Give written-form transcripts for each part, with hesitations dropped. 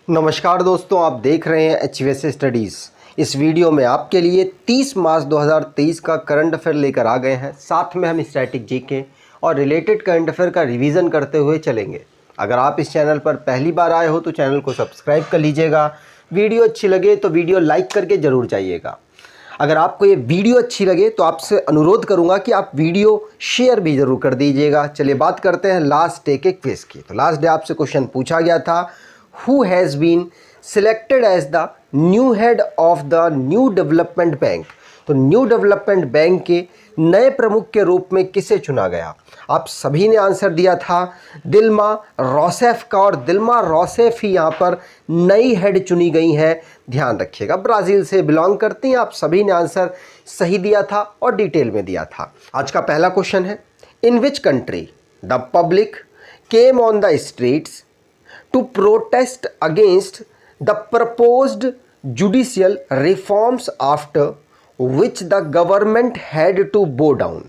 नमस्कार दोस्तों, आप देख रहे हैं एचवीएस स्टडीज़। इस वीडियो में आपके लिए 30 मार्च 2023 का करंट अफेयर लेकर आ गए हैं। साथ में हम स्टैटिक जीके और रिलेटेड करंट अफेयर का रिवीजन करते हुए चलेंगे। अगर आप इस चैनल पर पहली बार आए हो तो चैनल को सब्सक्राइब कर लीजिएगा। वीडियो अच्छी लगे तो वीडियो लाइक करके ज़रूर जाइएगा। अगर आपको ये वीडियो अच्छी लगे तो आपसे अनुरोध करूंगा कि आप वीडियो शेयर भी ज़रूर कर दीजिएगा। चलिए बात करते हैं लास्ट डे के क्विज की। तो लास्ट डे आपसे क्वेश्चन पूछा गया था, who has been selected as the new head of the new development bank। तो न्यू डेवलपमेंट बैंक के नए प्रमुख के रूप में किसे चुना गया? आप सभी ने आंसर दिया था दिल्मा रोसेफ का, और दिल्मा रोसेफ ही यहाँ पर नई हेड चुनी गई हैं। ध्यान रखिएगा, ब्राज़ील से बिलोंग करती हैं। आप सभी ने आंसर सही दिया था और डिटेल में दिया था। आज का पहला क्वेश्चन है, in which country the public came on the streets to protest against the proposed judicial reforms after which the government had to bow down।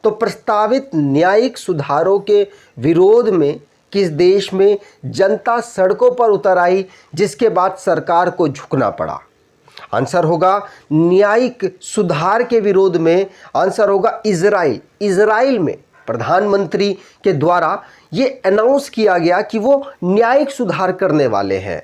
तो प्रस्तावित न्यायिक सुधारों के विरोध में किस देश में जनता सड़कों पर उतर आई, जिसके बाद सरकार को झुकना पड़ा? आंसर होगा न्यायिक सुधार के विरोध में, आंसर होगा इजराइल। इजराइल में प्रधानमंत्री के द्वारा ये अनाउंस किया गया कि वो न्यायिक सुधार करने वाले हैं।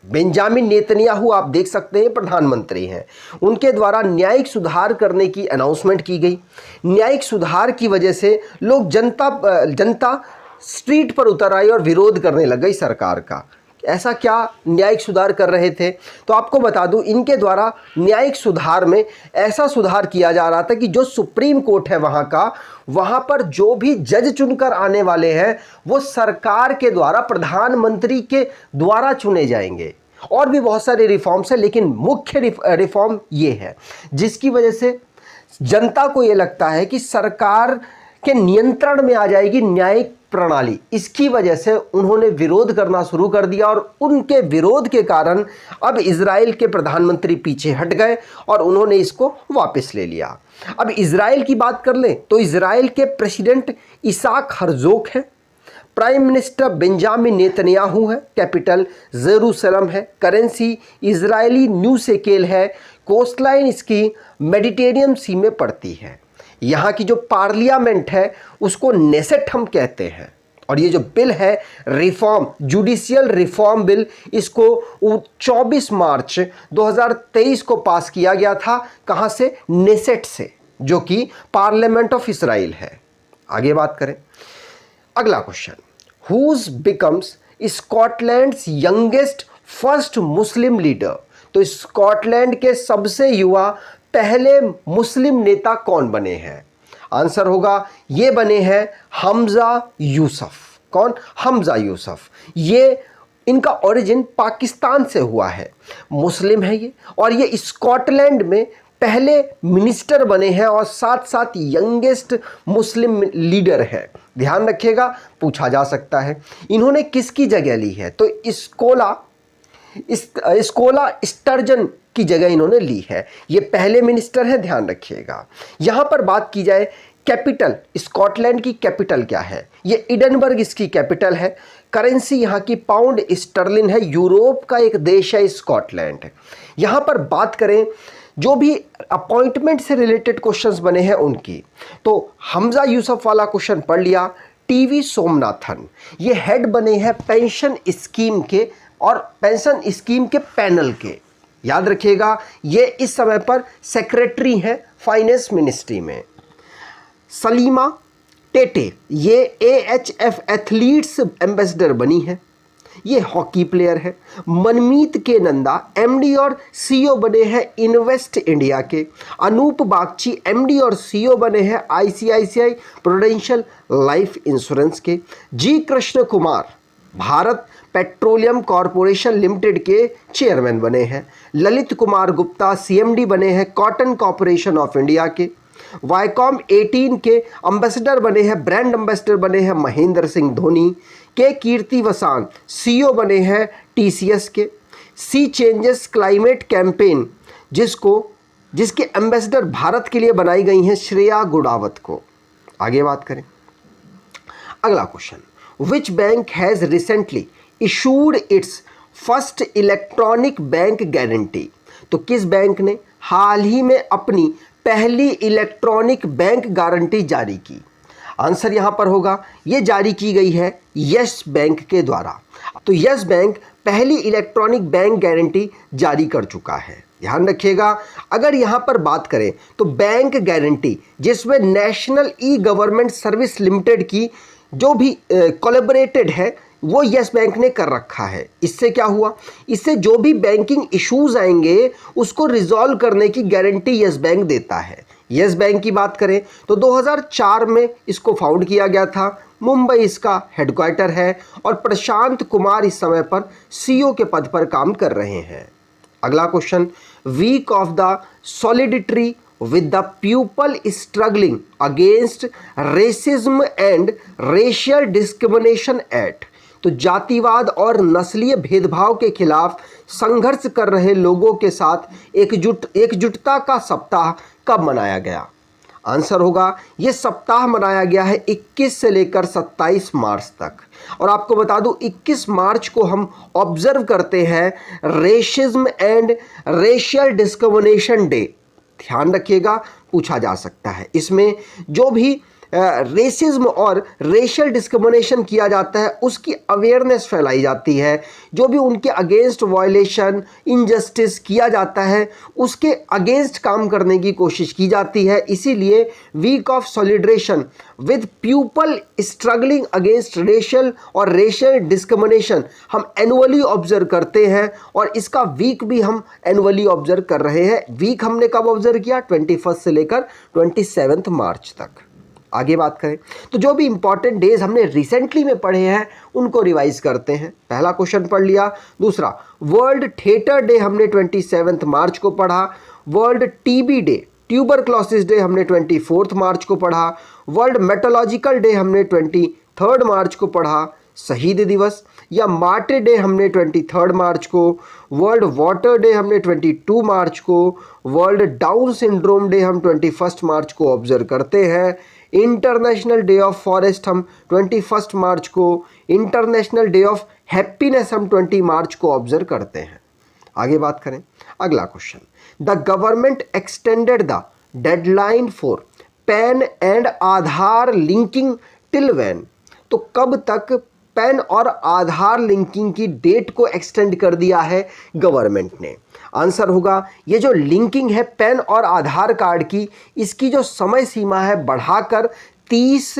बेंजामिन नेतन्याहू आप देख सकते हैं प्रधानमंत्री हैं, उनके द्वारा न्यायिक सुधार करने की अनाउंसमेंट की गई। न्यायिक सुधार की वजह से लोग जनता स्ट्रीट पर उतर आई और विरोध करने लग गई सरकार का। ऐसा क्या न्यायिक सुधार कर रहे थे? तो आपको बता दूं, इनके द्वारा न्यायिक सुधार में ऐसा सुधार किया जा रहा था कि जो सुप्रीम कोर्ट है वहाँ पर जो भी जज चुनकर आने वाले हैं वो सरकार के द्वारा, प्रधानमंत्री के द्वारा चुने जाएंगे। और भी बहुत सारे रिफॉर्म्स हैं, लेकिन मुख्य रिफॉर्म ये है जिसकी वजह से जनता को ये लगता है कि सरकार के नियंत्रण में आ जाएगी न्यायिक प्रणाली। इसकी वजह से उन्होंने विरोध करना शुरू कर दिया और उनके विरोध के कारण अब इजराइल के प्रधानमंत्री पीछे हट गए और उन्होंने इसको वापस ले लिया। अब इजराइल की बात कर लें तो इजराइल के प्रेसिडेंट इसाक हर्जोग हैं, प्राइम मिनिस्टर बेंजामिन नेतन्याहू है, कैपिटल जेरूसलम है, करेंसी इजरायली न्यू शेकेल है, कोस्टलाइन इसकी मेडिटेरियन सी में पड़ती है। यहाँ की जो पार्लियामेंट है उसको नेसेट हम कहते हैं। और ये जो बिल है रिफॉर्म, जुडिशियल रिफॉर्म बिल, इसको 24 मार्च 2023 को पास किया गया था। कहाँ से? नेसेट से, जो कि पार्लियामेंट ऑफ इसराइल है। आगे बात करें, अगला question, who's becomes Scotland's youngest first Muslim leader. तो स्कॉटलैंड के सबसे युवा पहले मुस्लिम नेता कौन बने हैं? आंसर होगा ये बने हैं हमजा यूसुफ। कौन? हमजा यूसुफ। ये इनका ओरिजिन पाकिस्तान से हुआ है, मुस्लिम है ये, और ये स्कॉटलैंड में पहले मिनिस्टर बने हैं और साथ साथ यंगेस्ट मुस्लिम लीडर है। ध्यान रखिएगा, पूछा जा सकता है इन्होंने किसकी जगह ली है। तो स्कोला स्टर्जन की जगह इन्होंने ली है। ये पहले मिनिस्टर हैं, ध्यान रखिएगा। यहां पर बात की जाए कैपिटल, स्कॉटलैंड की कैपिटल क्या है? ये एडिनबर्ग इसकी कैपिटल है। करेंसी यहां की पाउंड स्टर्लिन है। यूरोप का एक देश है स्कॉटलैंड। यहां पर बात करें जो भी अपॉइंटमेंट से रिलेटेड क्वेश्चंस बने हैं उनकी, तो हमजा यूसुफ वाला क्वेश्चन पढ़ लिया। टीवी सोमनाथन ये हेड बने हैं पेंशन स्कीम के, और पेंशन स्कीम के पैनल के। याद रखिएगा, ये इस समय पर सेक्रेटरी हैं फाइनेंस मिनिस्ट्री में। सलीमा टेटे ये AHF एथलीट्स एम्बेसडर बनी है, ये हॉकी प्लेयर है। मनमीत के नंदा MD और CEO बने हैं इन्वेस्ट इंडिया के। अनूप बागची MD और CEO बने हैं ICICI प्रूडेंशियल लाइफ इंश्योरेंस के। G Krishna Kumar Bharat Petroleum Corporation Limited के चेयरमैन बने हैं। ललित कुमार गुप्ता CMD बने हैं कॉटन कॉरपोरेशन ऑफ इंडिया के। वाईकॉम 18 के एम्बेसडर बने हैं, ब्रांड एम्बेसडर बने हैं महेंद्र सिंह धोनी के। कीर्ति वसान CEO बने हैं TCS के। सी चेंजेस क्लाइमेट कैंपेन जिसके एम्बेसडर भारत के लिए बनाई गई हैं श्रेया गुड़ावत को। आगे बात करें, अगला question, which bank has recently issued its first electronic bank guarantee. तो किस बैंक ने हाल ही में अपनी पहली इलेक्ट्रॉनिक बैंक गारंटी जारी की? आंसर यहां पर होगा, ये जारी की गई है यस बैंक के द्वारा। तो यस बैंक पहली इलेक्ट्रॉनिक बैंक गारंटी जारी कर चुका है। ध्यान रखिएगा, अगर यहां पर बात करें तो बैंक गारंटी जिसमें national e government service limited की जो भी कोलैबोरेटेड है वो यस बैंक ने कर रखा है। इससे क्या हुआ, इससे जो भी बैंकिंग इश्यूज आएंगे उसको रिजॉल्व करने की गारंटी यस बैंक देता है। यस बैंक की बात करें तो 2004 में इसको फाउंड किया गया था। मुंबई इसका हेडक्वार्टर है और प्रशांत कुमार इस समय पर सीईओ के पद पर काम कर रहे हैं। अगला question, week of the solidarity with the pupil struggling against racism and racial discrimination act। तो जातिवाद और नस्लीय भेदभाव के खिलाफ संघर्ष कर रहे लोगों के साथ एकजुटता का सप्ताह कब मनाया गया? आंसर होगा, ये सप्ताह मनाया गया है 21 से लेकर 27 मार्च तक। और आपको बता दूं 21 मार्च को हम ऑब्जर्व करते हैं racism and racial discrimination day. ध्यान रखिएगा, पूछा जा सकता है। इसमें जो भी रेसिज्म और रेशियल डिस्क्रिमिनेशन किया जाता है उसकी अवेयरनेस फैलाई जाती है। जो भी उनके अगेंस्ट वायलेशन इनजस्टिस किया जाता है उसके अगेंस्ट काम करने की कोशिश की जाती है। इसीलिए week of solidarity with people struggling against racial और रेशियल डिस्क्रिमिनेशन हम एनुअली ऑब्जर्व करते हैं और इसका वीक भी हम एनुअली ऑब्जर्व कर रहे हैं। वीक हमने कब ऑब्जर्व किया? 21 से लेकर 27 मार्च तक। आगे बात करें तो जो भी इंपॉर्टेंट डेज हमने रिसेंटली में पढ़े हैं उनको रिवाइज करते हैं। पहला क्वेश्चन पढ़ लिया। दूसरा, वर्ल्ड थिएटर डे हमने 27 मार्च को पढ़ा। World TB day tuberculosis day हमने 24 मार्च को पढ़ा। वर्ल्ड मेटोलॉजिकल डे हमने 23 मार्च को पढ़ा। शहीद दिवस या मार्टिर डे हमने 23 मार्च को। वर्ल्ड वाटर डे हमने 22 मार्च को। वर्ल्ड डाउन सिंड्रोम डे हम 21 मार्च को ऑब्जर्व करते हैं। इंटरनेशनल डे ऑफ फॉरेस्ट हम 21 मार्च को। इंटरनेशनल डे ऑफ हैप्पीनेस हम 20 मार्च को ऑब्जर्व करते हैं। आगे बात करें, अगला question, the government extended the deadline for pan and Aadhaar linking till when? तो कब तक पैन और आधार लिंकिंग की डेट को एक्सटेंड कर दिया है गवर्नमेंट ने? आंसर होगा, ये जो लिंकिंग है पैन और आधार कार्ड की, इसकी जो समय सीमा है बढ़ाकर 30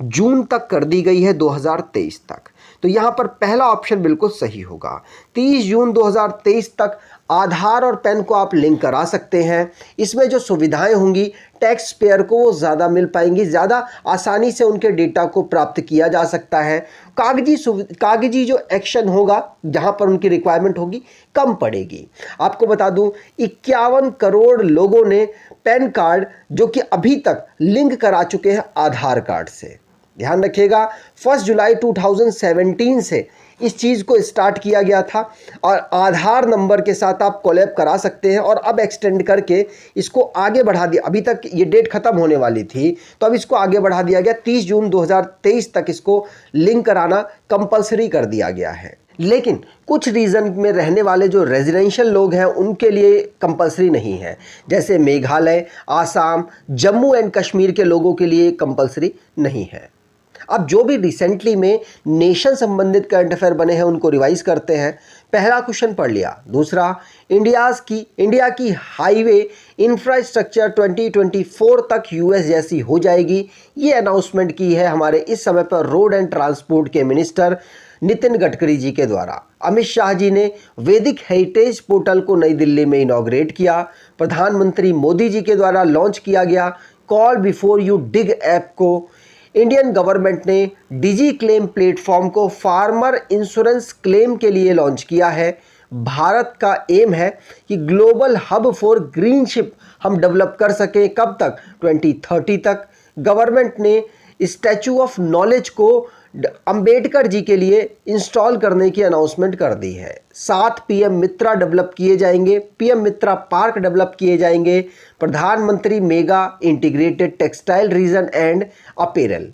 जून तक कर दी गई है 2023 तक। तो यहाँ पर पहला ऑप्शन बिल्कुल सही होगा। 30 जून 2023 तक आधार और पैन को आप लिंक करा सकते हैं। इसमें जो सुविधाएं होंगी टैक्स पेयर को वो ज़्यादा मिल पाएंगी, ज़्यादा आसानी से उनके डेटा को प्राप्त किया जा सकता है। कागजी जो एक्शन होगा जहां पर उनकी रिक्वायरमेंट होगी कम पड़ेगी। आपको बता दूं 51 करोड़ लोगों ने पैन कार्ड जो कि अभी तक लिंक करा चुके हैं आधार कार्ड से। ध्यान रखिएगा, 1 जुलाई 2017 से इस चीज़ को स्टार्ट किया गया था और आधार नंबर के साथ आप कोलैब करा सकते हैं और अब एक्सटेंड करके इसको आगे बढ़ा दिया। अभी तक ये डेट खत्म होने वाली थी तो अब इसको आगे बढ़ा दिया गया, 30 जून 2023 तक इसको लिंक कराना कंपलसरी कर दिया गया है। लेकिन कुछ रीजन में रहने वाले जो रेजिडेंशियल लोग हैं उनके लिए कंपलसरी नहीं है, जैसे मेघालय, आसाम, जम्मू एंड कश्मीर के लोगों के लिए कंपलसरी नहीं है। अब जो भी रिसेंटली में नेशन संबंधित करंट अफेयर बने हैं उनको रिवाइज करते हैं। पहला क्वेश्चन पढ़ लिया। दूसरा, इंडिया की हाईवे इंफ्रास्ट्रक्चर 2024 तक यूएस जैसी हो जाएगी, ये अनाउंसमेंट की है हमारे इस समय पर रोड एंड ट्रांसपोर्ट के मिनिस्टर नितिन गडकरी जी के द्वारा। अमित शाह जी ने वैदिक हेरिटेज पोर्टल को नई दिल्ली में इनॉग्रेट किया। प्रधानमंत्री मोदी जी के द्वारा लॉन्च किया गया call before you dig app को। इंडियन गवर्नमेंट ने डिजी क्लेम प्लेटफॉर्म को फार्मर इंश्योरेंस क्लेम के लिए लॉन्च किया है। भारत का एम है कि global hub for green ship हम डेवलप कर सकें, कब तक? 2030 तक। गवर्नमेंट ने स्टैचू ऑफ नॉलेज को अंबेडकर जी के लिए इंस्टॉल करने की अनाउंसमेंट कर दी है। 7 पीएम मित्रा डेवलप किए जाएंगे, पीएम मित्रा पार्क डेवलप किए जाएंगे। प्रधानमंत्री mega integrated textile reason and apparel.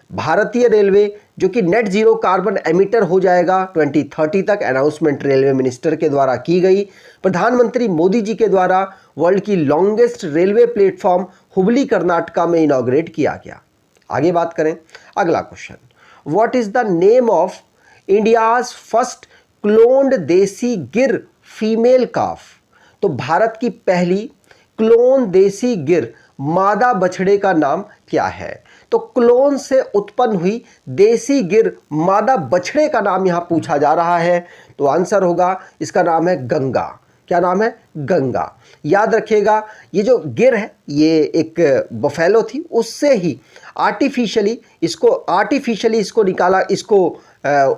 भारतीय रेलवे जो कि नेट जीरो कार्बन एमिटर हो जाएगा 2030 तक, अनाउंसमेंट रेलवे मिनिस्टर के द्वारा की गई। प्रधानमंत्री मोदी जी के द्वारा वर्ल्ड की longest railway platform Hubli Karnataka में इनॉग्रेट किया गया। आगे बात करें, अगला question, what is the name of India's first cloned देसी गिर फीमेल काफ? तो भारत की पहली क्लोन देसी गिर मादा बछड़े का नाम क्या है? तो क्लोन से उत्पन्न हुई देसी गिर मादा बछड़े का नाम यहां पूछा जा रहा है। तो आंसर होगा, इसका नाम है गंगा। क्या नाम है? गंगा। याद रखिएगा, ये जो गिर है ये एक बफेलो थी, उससे ही आर्टिफिशियली इसको निकाला, इसको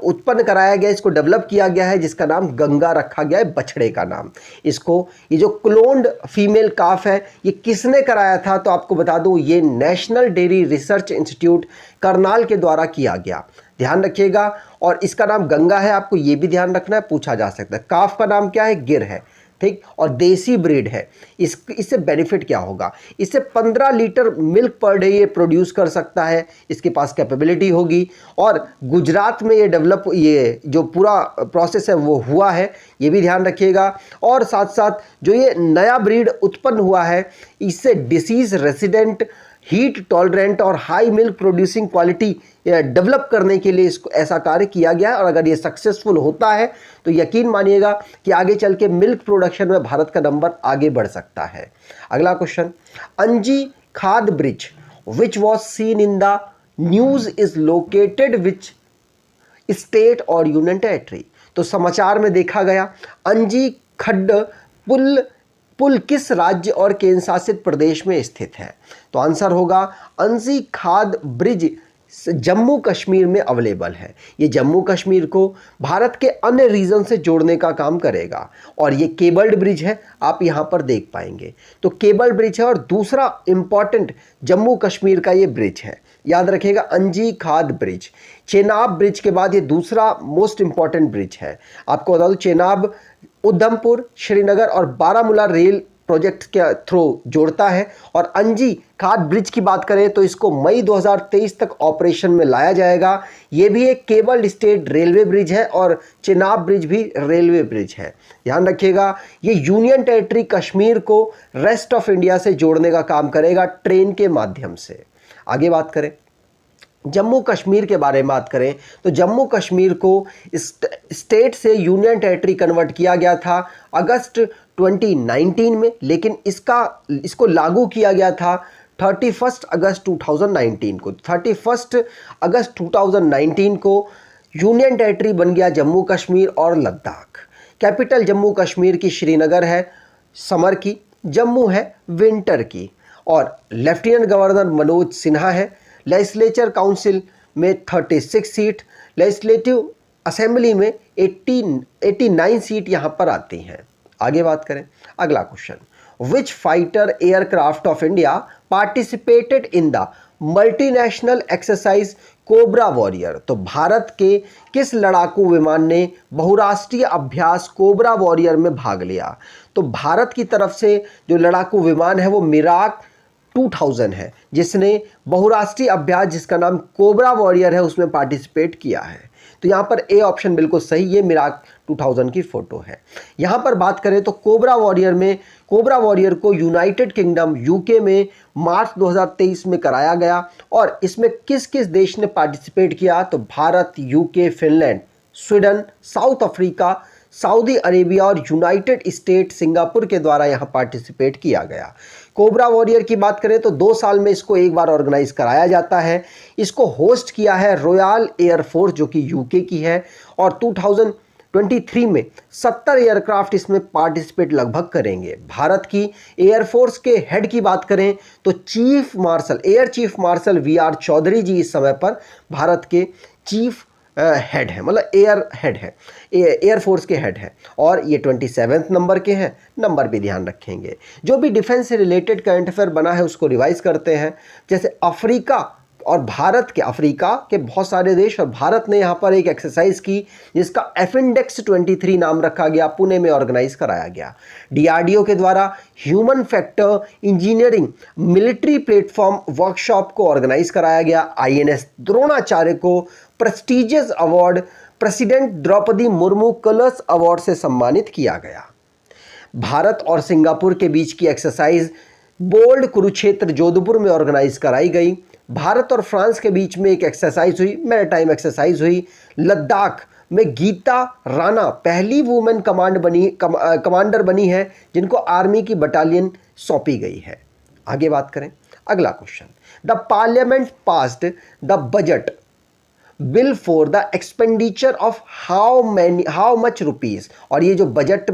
उत्पन्न कराया गया, इसको डेवलप किया गया है, जिसका नाम गंगा रखा गया है, बछड़े का नाम। इसको ये जो क्लोन्ड फीमेल काफ है ये किसने कराया था? तो आपको बता दूं, ये national dairy research institute Karnal के द्वारा किया गया। ध्यान रखिएगा, और इसका नाम गंगा है, आपको ये भी ध्यान रखना है, पूछा जा सकता है। काफ का नाम क्या है? गिर है, ठीक, और देसी ब्रीड है। इससे बेनिफिट क्या होगा? इससे 15 लीटर मिल्क पर डे ये प्रोड्यूस कर सकता है, इसके पास कैपेबिलिटी होगी। और गुजरात में ये जो पूरा प्रोसेस है वो हुआ है, ये भी ध्यान रखिएगा। और साथ साथ जो ये नया ब्रीड उत्पन्न हुआ है, इससे डिसीज रेसिडेंट, हीट टॉलरेंट और high milk producing quality develop करने के लिए इसको ऐसा कार्य किया गया है। और अगर ये सक्सेसफुल होता है तो यकीन मानिएगा कि आगे चल के मिल्क प्रोडक्शन में भारत का नंबर आगे बढ़ सकता है। अगला क्वेश्चन, अंजी खाद bridge which was seen in the news is located which state और यूनियन टेरिटरी? तो समाचार में देखा गया अंजी खड्ड पुल किस राज्य और केंद्र शासित प्रदेश में स्थित है? तो आंसर होगा, अंजी खाद ब्रिज जम्मू कश्मीर में अवेलेबल है। ये जम्मू कश्मीर को भारत के अन्य रीजन से जोड़ने का काम करेगा। और ये केबल्ड ब्रिज है, आप यहाँ पर देख पाएंगे। तो केबल ब्रिज है, और दूसरा इंपॉर्टेंट जम्मू कश्मीर का ये ब्रिज है। याद रखिएगा, अंजी खाद ब्रिज। चेनाब ब्रिज के बाद ये दूसरा मोस्ट इंपॉर्टेंट ब्रिज है। आपको बता दूं, चेनाब उधमपुर, श्रीनगर और बारामूला रेल प्रोजेक्ट के थ्रू जोड़ता है। और अंजी खाद ब्रिज की बात करें तो इसको मई 2023 तक ऑपरेशन में लाया जाएगा। ये भी एक केबल स्टेट रेलवे ब्रिज है, और चेनाब ब्रिज भी रेलवे ब्रिज है। ध्यान रखिएगा, ये यूनियन टेरिटरी कश्मीर को रेस्ट ऑफ इंडिया से जोड़ने का काम करेगा ट्रेन के माध्यम से। आगे बात करें, जम्मू कश्मीर के बारे में बात करें तो जम्मू कश्मीर को स्टेट से यूनियन टेरिटरी कन्वर्ट किया गया था अगस्त 2019 में, लेकिन इसको लागू किया गया था 31 अगस्त 2019 को। 31 अगस्त 2019 को यूनियन टेरिटरी बन गया जम्मू कश्मीर और लद्दाख। कैपिटल जम्मू कश्मीर की श्रीनगर है, समर की, जम्मू है विंटर की। और लेफ्टिनेंट गवर्नर मनोज सिन्हा है। लेजिस्लेचर काउंसिल में 36 सीट, लेजिस्लेटिव असेंबली में 89 सीट यहाँ पर आती हैं। आगे बात करें, अगला question, which fighter aircraft of India participated in the multinational exercise cobra warrior? तो भारत के किस लड़ाकू विमान ने बहुराष्ट्रीय अभ्यास कोबरा वॉरियर में भाग लिया? तो भारत की तरफ से जो लड़ाकू विमान है वो मिराग 2000 है, जिसने बहुराष्ट्रीय अभ्यास जिसका नाम कोबरा वॉरियर है उसमें पार्टिसिपेट किया है। तो यहाँ पर ए ऑप्शन बिल्कुल सही, ये मिराग 2000 की फोटो है। यहाँ पर बात करें तो कोबरा वॉरियर को यूनाइटेड किंगडम यूके में मार्च 2023 में कराया गया। और इसमें किस किस देश ने पार्टिसिपेट किया? तो Bharat, UK, Finland, Sweden, south Africa, Saudi Arabia और यूनाइटेड स्टेट सिंगापुर के द्वारा यहाँ पार्टिसिपेट किया गया। कोबरा वॉरियर की बात करें तो 2 साल में इसको एक बार ऑर्गेनाइज कराया जाता है। इसको होस्ट किया है रॉयल एयरफोर्स जो कि यूके की है। और 2023 में 70 एयरक्राफ्ट इसमें पार्टिसिपेट लगभग करेंगे। भारत की एयरफोर्स के हेड की बात करें तो air chief marshal V R. Chaudhary ji इस समय पर भारत के चीफ हेड है, मतलब एयरफोर्स के हेड है। और ये 27वें नंबर के हैं, नंबर भी ध्यान रखेंगे। जो भी डिफेंस से रिलेटेड करंट अफेयर बना है उसको रिवाइज करते हैं। जैसे अफ्रीका और भारत के, अफ्रीका के बहुत सारे देश और भारत ने यहाँ पर एक एक्सरसाइज की जिसका एफिंडेक्स 23 नाम रखा गया, पुणे में ऑर्गेनाइज कराया गया। डीआरडीओ के द्वारा human factor engineering military platform workshop को ऑर्गेनाइज कराया गया। आईएनएस द्रोणाचार्य को prestigious award president Droupadi Murmu colours award से सम्मानित किया गया। भारत और सिंगापुर के बीच की एक्सरसाइज बोल्ड कुरुक्षेत्र जोधपुर में ऑर्गेनाइज कराई गई। भारत और फ्रांस के बीच में एक एक्सरसाइज हुई, मैरीटाइम एक्सरसाइज हुई। लद्दाख में गीता राणा पहली वुमेन कमांडर बनी है जिनको आर्मी की बटालियन सौंपी गई है। आगे बात करें, अगला question, the parliament passed the budget bill for the expenditure of how much rupees, और ये जो बजट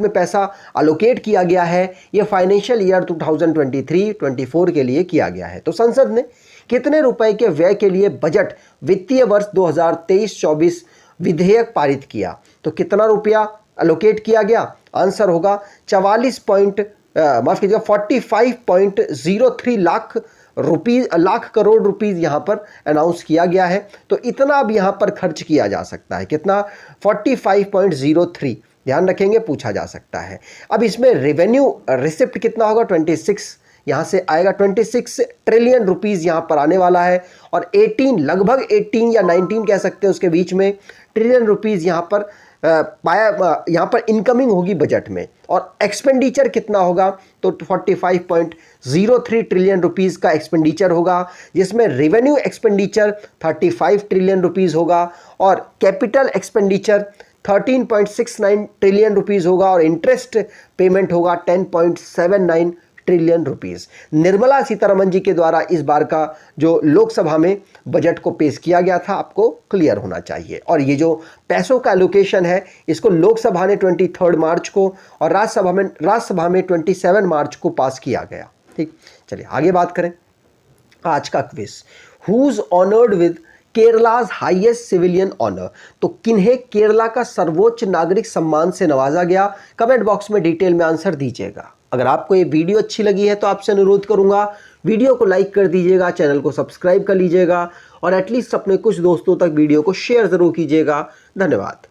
में पैसा अलोकेट किया गया है ये फाइनेंशियल ईयर 2023-24 के लिए किया गया है। तो संसद ने कितने रुपए के व्यय के लिए बजट वित्तीय वर्ष 2023-24 विधेयक पारित किया? तो कितना रुपया अलोकेट किया गया? आंसर होगा 45.03 लाख करोड़ रुपीस यहां पर अनाउंस किया गया है। तो इतना अब यहां पर खर्च किया जा सकता है, कितना? 45.03, ध्यान रखेंगे, पूछा जा सकता है। अब इसमें रेवेन्यू रिसिप्ट कितना होगा? 26, यहां से आएगा 26 ट्रिलियन रुपीस यहां पर आने वाला है, और 18, लगभग 18 या 19 कह सकते हैं उसके बीच में ट्रिलियन रुपीस यहां पर यहाँ पर इनकमिंग होगी बजट में। और एक्सपेंडिचर कितना होगा? तो 45.03 ट्रिलियन रुपीस का एक्सपेंडिचर होगा, जिसमें रेवेन्यू एक्सपेंडिचर 35 ट्रिलियन रुपीस होगा और कैपिटल एक्सपेंडिचर 13.69 ट्रिलियन रुपीस होगा और इंटरेस्ट पेमेंट होगा 10.79 ट्रिलियन रुपीस। निर्मला सीतारमण जी के द्वारा इस बार का जो लोकसभा में बजट को पेश किया गया था, आपको क्लियर होना चाहिए। और ये जो पैसों का एलोकेशन है इसको लोकसभा ने 23 मार्च को और राज्यसभा में 27 मार्च को पास किया गया। ठीक, चलिए आगे बात करें। आज का quiz, who is honoured with Kerala's highest civilian honour, तो किन्हें केरला का सर्वोच्च नागरिक सम्मान से नवाजा गया? कमेंट बॉक्स में डिटेल में आंसर दीजिएगा। अगर आपको ये वीडियो अच्छी लगी है तो आपसे अनुरोध करूंगा वीडियो को लाइक कर दीजिएगा, चैनल को सब्सक्राइब कर लीजिएगा और एटलीस्ट अपने कुछ दोस्तों तक वीडियो को शेयर जरूर कीजिएगा। धन्यवाद।